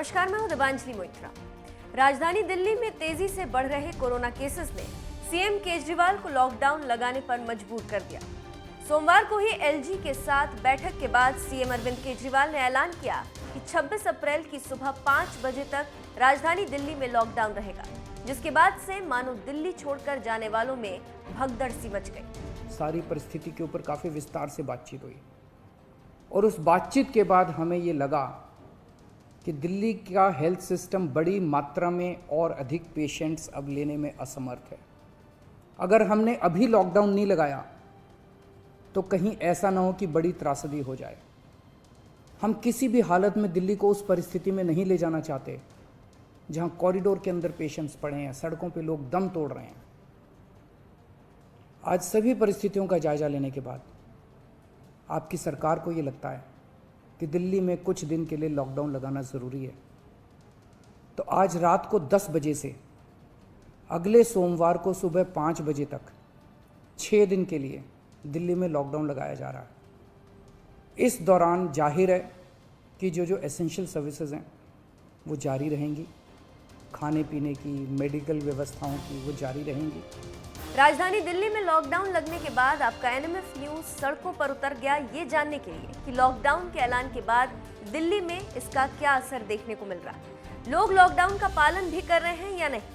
नमस्कार, मैं हूं दिबांजलि मोइत्रा। राजधानी दिल्ली में तेजी से बढ़ रहे कोरोना केसेस ने सीएम केजरीवाल को लॉकडाउन लगाने पर मजबूर कर दिया। सोमवार को ही एलजी के साथ बैठक के बाद सीएम अरविंद केजरीवाल ने ऐलान किया कि 26 अप्रैल की सुबह 5 बजे तक राजधानी दिल्ली में लॉकडाउन रहेगा, जिसके बाद से मानो दिल्ली छोड़कर जाने वालों में भगदड़ सी मच गई। सारी परिस्थिति के ऊपर काफ़ी विस्तार से बातचीत हुई और उस बातचीत के बाद हमें ये लगा कि दिल्ली का हेल्थ सिस्टम बड़ी मात्रा में और अधिक पेशेंट्स अब लेने में असमर्थ है। अगर हमने अभी लॉकडाउन नहीं लगाया तो कहीं ऐसा ना हो कि बड़ी त्रासदी हो जाए। हम किसी भी हालत में दिल्ली को उस परिस्थिति में नहीं ले जाना चाहते जहां कॉरिडोर के अंदर पेशेंट्स पड़े हैं, सड़कों पे लोग दम तोड़ रहे हैं। आज सभी परिस्थितियों का जायजा लेने के बाद आपकी सरकार को ये लगता है कि दिल्ली में कुछ दिन के लिए लॉकडाउन लगाना ज़रूरी है, तो आज रात को 10 बजे से अगले सोमवार को सुबह 5 बजे तक 6 दिन के लिए दिल्ली में लॉकडाउन लगाया जा रहा है। इस दौरान जाहिर है कि जो एसेंशियल सर्विसेज हैं वो जारी रहेंगी, खाने पीने की, मेडिकल व्यवस्थाओं की वो जारी रहेंगी। राजधानी दिल्ली में लॉकडाउन लगने के बाद आपका एनएमएफ न्यूज सड़कों पर उतर गया ये जानने के लिए कि लॉकडाउन के ऐलान के बाद दिल्ली में इसका क्या असर देखने को मिल रहा है। लोग लॉकडाउन का पालन भी कर रहे हैं या नहीं।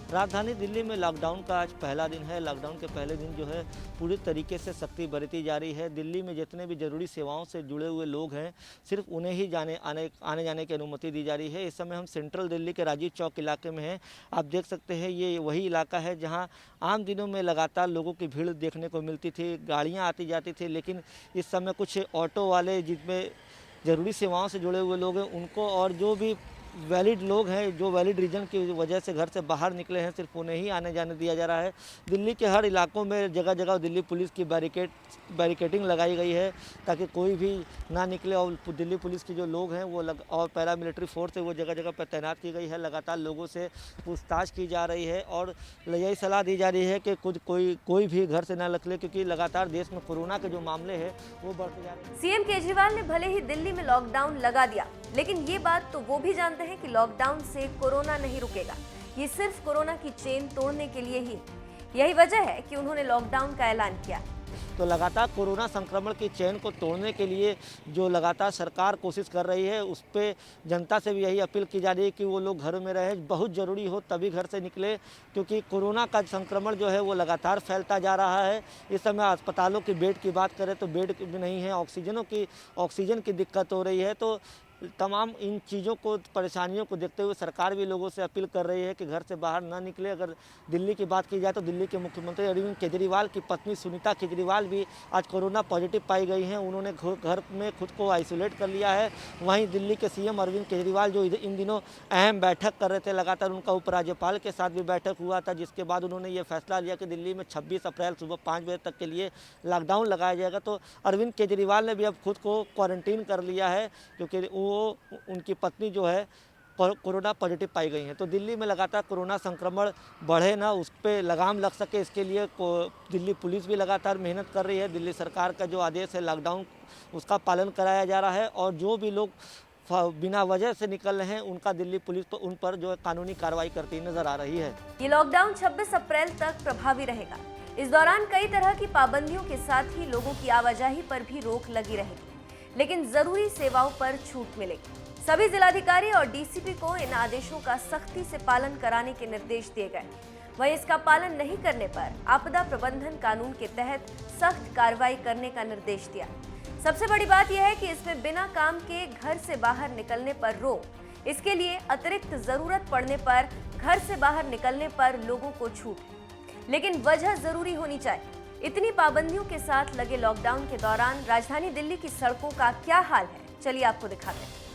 राजधानी दिल्ली में लॉकडाउन का आज पहला दिन है। लॉकडाउन के पहले दिन जो है पूरी तरीके से सख्ती बरती जा रही है। दिल्ली में जितने भी जरूरी सेवाओं से जुड़े हुए लोग हैं सिर्फ उन्हें ही आने जाने की अनुमति दी जा रही है। इस समय हम सेंट्रल दिल्ली के राजीव चौक इलाके में हैं। आप देख सकते हैं ये वही इलाका है जहां आम दिनों में लगातार लोगों की भीड़ देखने को मिलती थी, गाड़ियाँ आती जाती थी, लेकिन इस समय कुछ ऑटो वाले जिसमें ज़रूरी सेवाओं से जुड़े हुए लोग हैं उनको और जो भी वैलिड लोग हैं, जो वैलिड रीजन की वजह से घर से बाहर निकले हैं, सिर्फ उन्हें ही आने जाने दिया जा रहा है। दिल्ली के हर इलाकों में जगह जगह दिल्ली पुलिस की बैरिकेडिंग लगाई गई है ताकि कोई भी ना निकले, और दिल्ली पुलिस के जो लोग हैं वो और पैरामिलिट्री फोर्स है वो जगह जगह पर तैनात की गई है। लगातार लोगों से पूछताछ की जा रही है और यही सलाह दी जा रही है कि कोई भी घर से ना निकले, क्योंकि लगातार देश में कोरोना के जो मामले हैं वो बढ़ते जा रहे हैं। सीएम केजरीवाल ने भले ही दिल्ली में लॉकडाउन लगा दिया, लेकिन ये बात तो वो भी जानते हैं कि लॉकडाउन से कोरोना नहीं रुकेगा। ये सिर्फ कोरोना की चेन तोड़ने के लिए ही, यही वजह है कि उन्होंने लॉकडाउन का ऐलान किया। तो लगातार कोरोना संक्रमण की चेन को तोड़ने के लिए जो लगातार सरकार कोशिश कर रही है उस पर जनता से भी यही अपील की जा रही है कि वो लोग घर में रहे, बहुत ज़रूरी हो तभी घर से निकले, क्योंकि कोरोना का संक्रमण जो है वो लगातार फैलता जा रहा है। इस समय अस्पतालों की बेड की बात करें तो बेड भी नहीं है, ऑक्सीजन की दिक्कत हो रही है। तो तमाम इन चीज़ों को, परेशानियों को देखते हुए सरकार भी लोगों से अपील कर रही है कि घर से बाहर ना निकले। अगर दिल्ली की बात की जाए तो दिल्ली के मुख्यमंत्री अरविंद केजरीवाल की पत्नी सुनीता केजरीवाल भी आज कोरोना पॉजिटिव पाई गई हैं। उन्होंने घर में खुद को आइसोलेट कर लिया है। वहीं दिल्ली के सीएम अरविंद केजरीवाल जो इन दिनों अहम बैठक कर रहे थे, लगातार उनका उपराज्यपाल के साथ भी बैठक हुआ था, जिसके बाद उन्होंने ये फैसला लिया कि दिल्ली में 26 अप्रैल सुबह 5 बजे तक के लिए लॉकडाउन लगाया जाएगा। तो अरविंद केजरीवाल ने भी अब खुद को क्वारंटीन कर लिया है, क्योंकि उनकी पत्नी जो है कोरोना पॉजिटिव पाई गई हैं। तो दिल्ली में लगातार कोरोना संक्रमण बढ़े ना, उस पर लगाम लग सके, इसके लिए दिल्ली पुलिस भी लगातार मेहनत कर रही है। दिल्ली सरकार का जो आदेश है लॉकडाउन उसका पालन कराया जा रहा है, और जो भी लोग बिना वजह से निकल रहे हैं उनका दिल्ली पुलिस उन पर जो है कानूनी कार्रवाई करती नजर आ रही है। ये लॉकडाउन 26 अप्रैल तक प्रभावी रहेगा। इस दौरान कई तरह की पाबंदियों के साथ ही लोगों की आवाजाही पर भी रोक लगी रहेगी, लेकिन जरूरी सेवाओं पर छूट मिलेगी। सभी जिलाधिकारी और डीसीपी को इन आदेशों का सख्ती से पालन कराने के निर्देश दिए गए। वहीं इसका पालन नहीं करने पर आपदा प्रबंधन कानून के तहत सख्त कार्रवाई करने का निर्देश दिया। सबसे बड़ी बात यह है कि इसमें बिना काम के घर से बाहर निकलने पर रोक, इसके लिए अतिरिक्त जरूरत पड़ने पर घर से बाहर निकलने पर लोगों को छूट है, लेकिन वजह जरूरी होनी चाहिए। इतनी पाबंदियों के साथ लगे लॉकडाउन के दौरान राजधानी दिल्ली की सड़कों का क्या हाल है, चलिए आपको दिखाते हैं।